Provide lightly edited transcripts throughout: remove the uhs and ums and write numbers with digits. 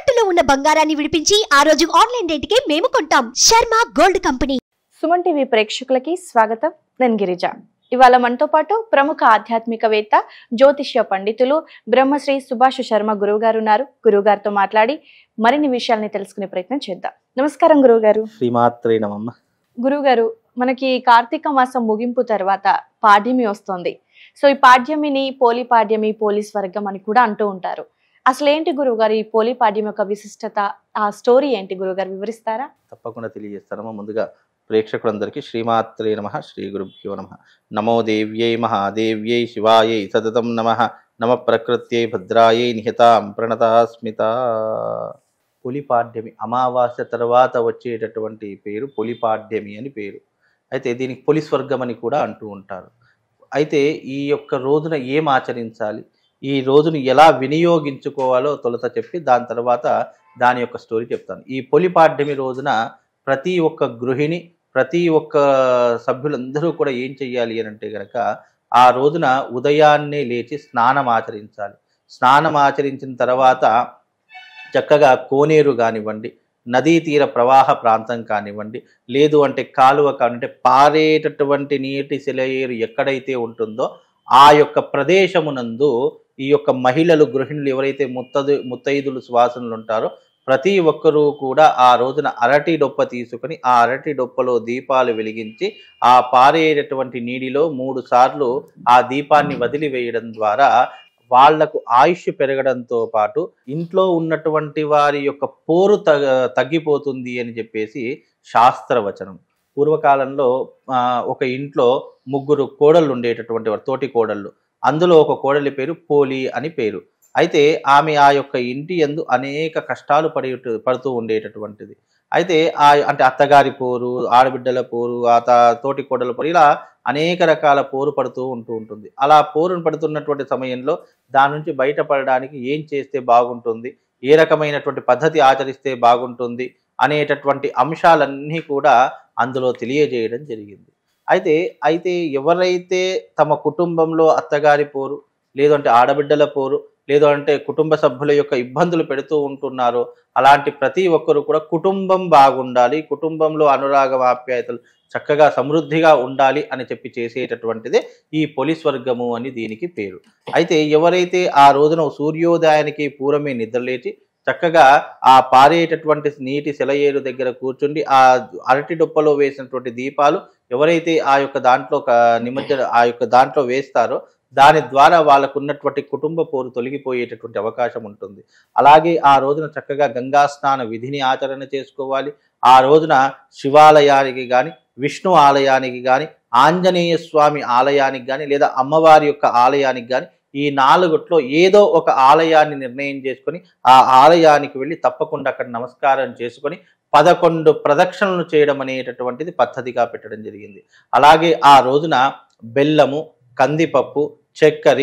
తాకట్టులో ఉన్న బంగారాన్ని విడిపించి ఆ రోజు ఆన్లైన్ రేటుకే మేము కొంటాం. Sharma gold company. Suman TV ప్రేక్షకులకి స్వాగతం. నేను గిరిజ. ఇవాళ మనతో పాటు ప్రముఖ ఆధ్యాత్మికవేత్త, జ్యోతిష్య పండితులు బ్రహ్మశ్రీ సుభాష్ శర్మ గురువు గారు ఉన్నారు. గురువు గారితో మాట్లాడి మరిన్ని విషయాల్ని తెలుసుకునే ప్రయత్నం చేద్దాం. నమస్కారం గురువు గారు. శ్రీమాత్రే నమః. గురువు గారు, మనకి కార్తీక మాసం ముగింపు తర్వాత పాడ్యమి వస్తుంది. సో ఈ పాడ్యమిని పోలి పాడ్యమి, పోలీస్ వర్గం అని కూడా అంటూ ఉంటారు. అసలు ఏంటి గురువుగారు ఈ పోలి పాడ్యం యొక్క విశిష్టత, ఆ స్టోరీ ఏంటి గురువుగారు, వివరిస్తారా? తప్పకుండా తెలియజేస్తానమ్మా. ముందుగా ప్రేక్షకులందరికీ శ్రీమాత్రే నమః, శ్రీ గురుభ్యో నమః. నమో దేవ్యై మహాదేవ్యై శివాయై సతతం నమః. నమ ప్రకృత్యై భద్రాయై నిహితాం ప్రణతాస్మిత. పొలిపాడ్యమి అమావాస్య తర్వాత వచ్చేటటువంటి పేరు పొలిపాడ్యమి అని పేరు. అయితే దీనికి పోలీస్ వర్గం అని కూడా అంటూ ఉంటారు. అయితే ఈ యొక్క రోజున ఏం ఆచరించాలి, ఈ రోజును ఎలా వినియోగించుకోవాలో తొలుత చెప్పి దాని తర్వాత దాని యొక్క స్టోరీ చెప్తాను. ఈ పొలిపాడ్యమి రోజున ప్రతి ఒక్క గృహిణి, ప్రతి ఒక్క సభ్యులందరూ కూడా ఏం చెయ్యాలి అని అంటే కనుక ఆ రోజున ఉదయాన్నే లేచి స్నానం ఆచరించాలి. స్నానం ఆచరించిన తర్వాత చక్కగా కోనేరు కానివ్వండి, నదీ తీర ప్రవాహ ప్రాంతం కానివ్వండి, లేదు అంటే కాలువ కానివ్వండి, పారేటటువంటి నీటి సెలయేరు ఎక్కడైతే ఉంటుందో ఆ యొక్క ప్రదేశమునందు ఈ యొక్క మహిళలు, గృహిణులు ఎవరైతే ముత్తైదులు సువాసనలు ఉంటారో ప్రతి ఒక్కరూ కూడా ఆ రోజున అరటి డొప్ప తీసుకొని ఆ అరటి డొప్పలో దీపాలు వెలిగించి ఆ పారేటటువంటి నీటిలో 3 సార్లు ఆ దీపాన్ని వదిలివేయడం ద్వారా వాళ్లకు ఆయుష్ పెరగడంతో పాటు ఇంట్లో ఉన్నటువంటి వారి యొక్క పోరు తగ్గిపోతుంది అని చెప్పేసి శాస్త్రవచనం. పూర్వకాలంలో ఒక ఇంట్లో 3 కోడళ్ళు ఉండేటటువంటి వారు, తోటి కోడళ్ళు. అందులో ఒక కోడలి పేరు పోలి అని పేరు. అయితే ఆమె ఆ యొక్క ఇంటి యందు అనేక కష్టాలు పడుతూ ఉండేటటువంటిది. అయితే అంటే అత్తగారి పోరు, ఆడబిడ్డల పోరు, తోటి కోడల పోరు, ఇలా అనేక రకాల పోరు పడుతూ ఉంటుంది. అలా పోరును పడుతున్నటువంటి సమయంలో దాని నుంచి బయటపడడానికి ఏం చేస్తే బాగుంటుంది, ఏ రకమైనటువంటి పద్ధతి ఆచరిస్తే బాగుంటుంది అనేటటువంటి అంశాలన్నీ కూడా అందులో తెలియజేయడం జరిగింది. అయితే ఎవరైతే తమ కుటుంబంలో అత్తగారి పోరు, లేదంటే ఆడబిడ్డల పోరు, లేదు అంటే కుటుంబ సభ్యుల యొక్క ఇబ్బందులు పెడుతూ ఉంటున్నారో అలాంటి ప్రతి ఒక్కరు కూడా కుటుంబం బాగుండాలి, కుటుంబంలో అనురాగ ఆప్యాయతలు చక్కగా సమృద్ధిగా ఉండాలి అని చెప్పి చేసేటటువంటిదే ఈ పోలీస్ వర్గము అని దీనికి పేరు. అయితే ఎవరైతే ఆ రోజున సూర్యోదయానికి పూర్వమే నిద్రలేచి చక్కగా ఆ పారేటటువంటి నీటి సెలయేరు దగ్గర కూర్చుండి ఆ అరటి డొప్పలో వేసినటువంటి దీపాలు ఎవరైతే ఆ యొక్క దాంట్లో వేస్తారో దాని ద్వారా వాళ్ళకు ఉన్నటువంటి కుటుంబ పోరు తొలగిపోయేటటువంటి అవకాశం ఉంటుంది. అలాగే ఆ రోజున చక్కగా గంగా స్నాన విధిని ఆచరణ చేసుకోవాలి. ఆ రోజున శివాలయానికి కానీ, విష్ణు ఆలయానికి కానీ, ఆంజనేయ స్వామి ఆలయానికి కానీ, లేదా అమ్మవారి యొక్క ఆలయానికి కానీ, ఈ 4 ఏదో ఒక ఆలయాన్ని నిర్ణయం చేసుకొని ఆ ఆలయానికి వెళ్ళి తప్పకుండా అక్కడ నమస్కారం చేసుకొని 11 ప్రదక్షిణలు చేయడం అనేటటువంటిది పద్ధతిగా పెట్టడం జరిగింది. అలాగే ఆ రోజున బెల్లము, కందిపప్పు, చక్కెర,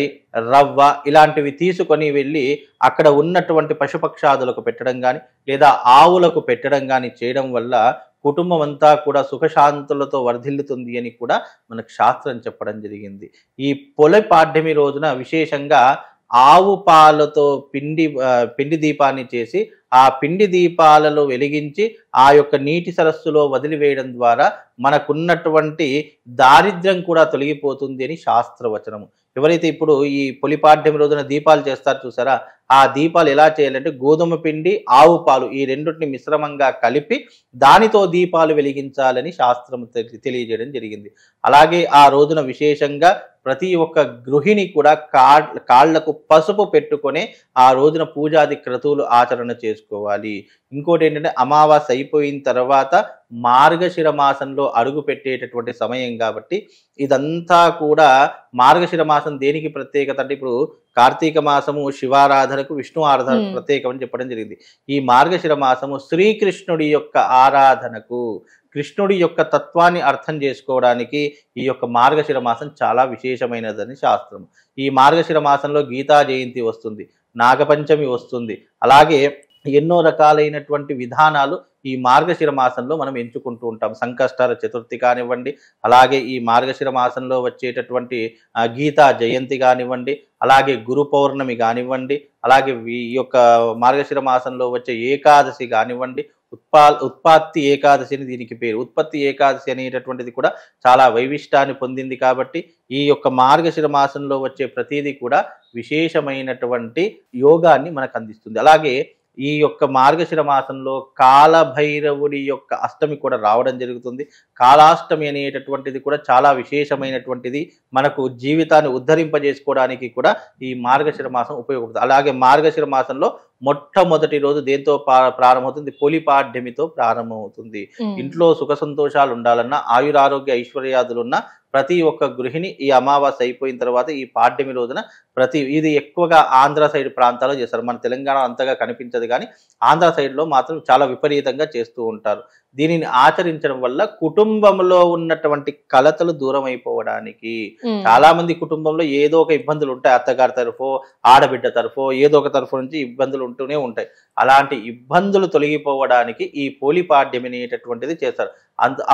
రవ్వ ఇలాంటివి తీసుకొని వెళ్ళి అక్కడ ఉన్నటువంటి పశుపక్షాదులకు పెట్టడం కానీ, లేదా ఆవులకు పెట్టడం కానీ చేయడం వల్ల కుటుంబం అంతా కూడా సుఖశాంతులతో వర్ధిల్లుతుంది అని కూడా మనకు శాస్త్రం చెప్పడం జరిగింది. ఈ పొలిపాడ్యమి రోజున విశేషంగా ఆవు పాలతో పిండి దీపాన్ని చేసి ఆ పిండి దీపాలలో వెలిగించి ఆ యొక్క నీటి సరస్సులో వదిలివేయడం ద్వారా మనకున్నటువంటి దారిద్ర్యం కూడా తొలగిపోతుంది అని శాస్త్రవచనము. ఎవరైతే ఇప్పుడు ఈ పొలిపాడ్యమి రోజున దీపాలు చేస్తారు చూసారా, ఆ దీపాలు ఎలా చేయాలంటే గోధుమ పిండి, ఆవు పాలు ఈ రెండింటిని మిశ్రమంగా కలిపి దానితో దీపాలు వెలిగించాలని శాస్త్రం తెలియజేయడం జరిగింది. అలాగే ఆ రోజున విశేషంగా ప్రతి ఒక్క గృహిణి కూడా కాళ్లకు పసుపు పెట్టుకొని ఆ రోజున పూజాది క్రతువులు ఆచరణ చేసుకోవాలి. ఇంకోటి ఏంటంటే అమావాస్య అయిపోయిన తర్వాత మార్గశిర మాసంలో అడుగు పెట్టేటటువంటి సమయం కాబట్టి ఇదంతా కూడా మార్గశిర మాసం దేనికి ప్రత్యేకత అంటే ఇప్పుడు కార్తీక మాసము శివారాధనకు, విష్ణు ఆరాధనకు ప్రత్యేకమని చెప్పడం జరిగింది. ఈ మార్గశిర మాసము శ్రీకృష్ణుడి యొక్క ఆరాధనకు, కృష్ణుడి యొక్క తత్వాన్ని అర్థం చేసుకోవడానికి ఈ యొక్క మార్గశిర మాసం చాలా విశేషమైనదని శాస్త్రం. ఈ మార్గశిర మాసంలో గీతా జయంతి వస్తుంది, నాగపంచమి వస్తుంది. అలాగే ఎన్నో రకాలైనటువంటి విధానాలు ఈ మార్గశిర మాసంలో మనం ఎంచుకుంటూ ఉంటాం. సంకష్టహర చతుర్థి కానివ్వండి, అలాగే ఈ మార్గశిర మాసంలో వచ్చేటటువంటి గీతా జయంతి కానివ్వండి, అలాగే గురు పౌర్ణమి కానివ్వండి, అలాగే ఈ యొక్క మార్గశిర మాసంలో వచ్చే ఏకాదశి కానివ్వండి, ఉత్పత్తి ఏకాదశి అని దీనికి పేరు. ఉత్పత్తి ఏకాదశి అనేటటువంటిది కూడా చాలా వైవిష్టాన్ని పొందింది కాబట్టి ఈ యొక్క మార్గశిర మాసంలో వచ్చే ప్రతిదీ కూడా విశేషమైనటువంటి యోగాన్ని మనకు అందిస్తుంది. అలాగే ఈ యొక్క మార్గశిర మాసంలో కాలభైరవుడి యొక్క అష్టమి కూడా రావడం జరుగుతుంది. కాలాష్టమి అనేటటువంటిది కూడా చాలా విశేషమైనటువంటిది. మనకు జీవితాన్ని ఉద్ధరింపజేసుకోవడానికి కూడా ఈ మార్గశిర మాసం ఉపయోగపడుతుంది. అలాగే మార్గశిర మాసంలో మొట్టమొదటి రోజు దేంతో ప్రారంభమవుతుంది? పొలిపాడ్యమితో ప్రారంభమవుతుంది. ఇంట్లో సుఖ సంతోషాలు ఉండాలన్నా, ఆయురారోగ్య ఐశ్వర్యాదులున్నా ప్రతి ఒక్క గృహిణి ఈ అమావాస్య అయిపోయిన తర్వాత ఈ పాడ్యమి రోజున ఇది ఎక్కువగా ఆంధ్ర సైడ్ ప్రాంతాల్లో చేస్తారు. మన తెలంగాణ అంతగా కనిపించదు కానీ ఆంధ్ర సైడ్లో మాత్రం చాలా విపరీతంగా చేస్తూ ఉంటారు. దీనిని ఆచరించడం వల్ల కుటుంబంలో ఉన్నటువంటి కలతలు దూరం అయిపోవడానికి, చాలా మంది కుటుంబంలో ఏదో ఒక ఇబ్బందులు ఉంటాయి. అత్తగారి తరఫు, ఆడబిడ్డ తరఫు, ఏదో ఒక తరఫు నుంచి ఇబ్బందులు ఉంటూనే ఉంటాయి. అలాంటి ఇబ్బందులు తొలగిపోవడానికి ఈ పోలిపాడ్యం అనేటటువంటిది చేస్తారు.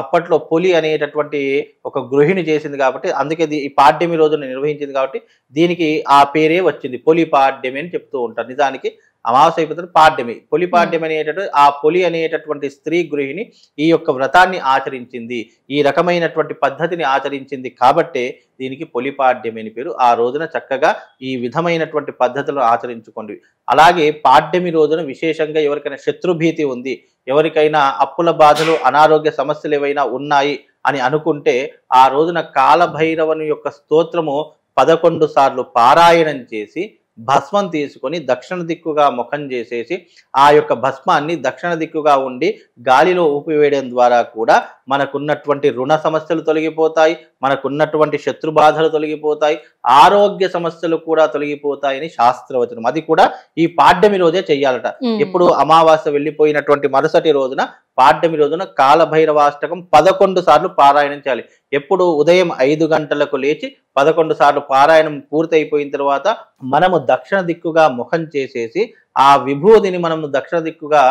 అప్పట్లో పొలి అనేటటువంటి ఒక గృహిణి చేసింది కాబట్టి, అందుకే ఈ పాడ్యమి రోజున నిర్వహించింది కాబట్టి దీనికి ఆ పేరే వచ్చింది, పొలిపాడ్యమి అని చెప్తూ ఉంటారు. నిజానికి అమావాస్య అయిపోతుంది పాడ్యమి. పొలిపాడ్యం అనేటటువంటి ఆ పొలి అనేటటువంటి స్త్రీ గృహిణి ఈ యొక్క వ్రతాన్ని ఆచరించింది, ఈ రకమైనటువంటి పద్ధతిని ఆచరించింది కాబట్టే దీనికి పొలిపాడ్యం అని పేరు. ఆ రోజున చక్కగా ఈ విధమైనటువంటి పద్ధతులను ఆచరించుకోండి. అలాగే పాడ్యమి రోజున విశేషంగా ఎవరికైనా శత్రుభీతి ఉంది, ఎవరికైనా అప్పుల బాధలు, అనారోగ్య సమస్యలు ఏవైనా ఉన్నాయి అని అనుకుంటే ఆ రోజున కాలభైరవుని యొక్క స్తోత్రము 11 సార్లు పారాయణం చేసి భస్మం తీసుకొని దక్షిణ దిక్కుగా ముఖం చేసేసి ఆ యొక్క భస్మాన్ని దక్షిణ దిక్కుగా ఉండి గాలిలో ఊపివేయడం ద్వారా కూడా మనకున్నటువంటి రుణ సమస్యలు తొలగిపోతాయి, మనకున్నటువంటి శత్రు బాధలు తొలగిపోతాయి, ఆరోగ్య సమస్యలు కూడా తొలగిపోతాయని శాస్త్రవచనం. అది కూడా ఈ పాడ్యమి రోజే చెయ్యాలట. ఎప్పుడు అమావాస్య వెళ్ళిపోయినటువంటి మరుసటి రోజున పాడ్యమి రోజున కాలభైరవాష్టకం 11 సార్లు పారాయణం చేయాలి. ఎప్పుడు ఉదయం 5 గంటలకు లేచి 11 సార్లు పారాయణం పూర్తయిపోయిన తర్వాత మనము దక్షిణ దిక్కుగా ముఖం చేసేసి ఆ విభూతిని మనము దక్షిణ దిక్కుగా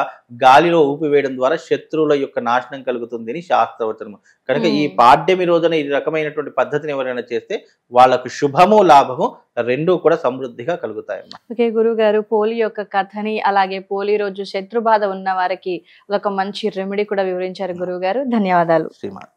గాలిలో ఊపివేయడం ద్వారా శత్రువుల యొక్క నాశనం కలుగుతుందని శాస్త్రవచనము. కనుక ఈ పాడ్యమి రోజున ఈ రకమైనటువంటి పద్ధతిని ఎవరైనా చేస్తే వాళ్ళకు శుభము లాభము రెండూ కూడా సమృద్ధిగా కలుగుతాయమ్మా. ఓకే గురువు గారు, పోలి యొక్క కథని అలాగే పోలి రోజు శత్రు బాధ ఉన్న వారికి ఒక మంచి రెమెడీ కూడా వివరించారు గురువు గారు. ధన్యవాదాలు. శ్రీమాన్.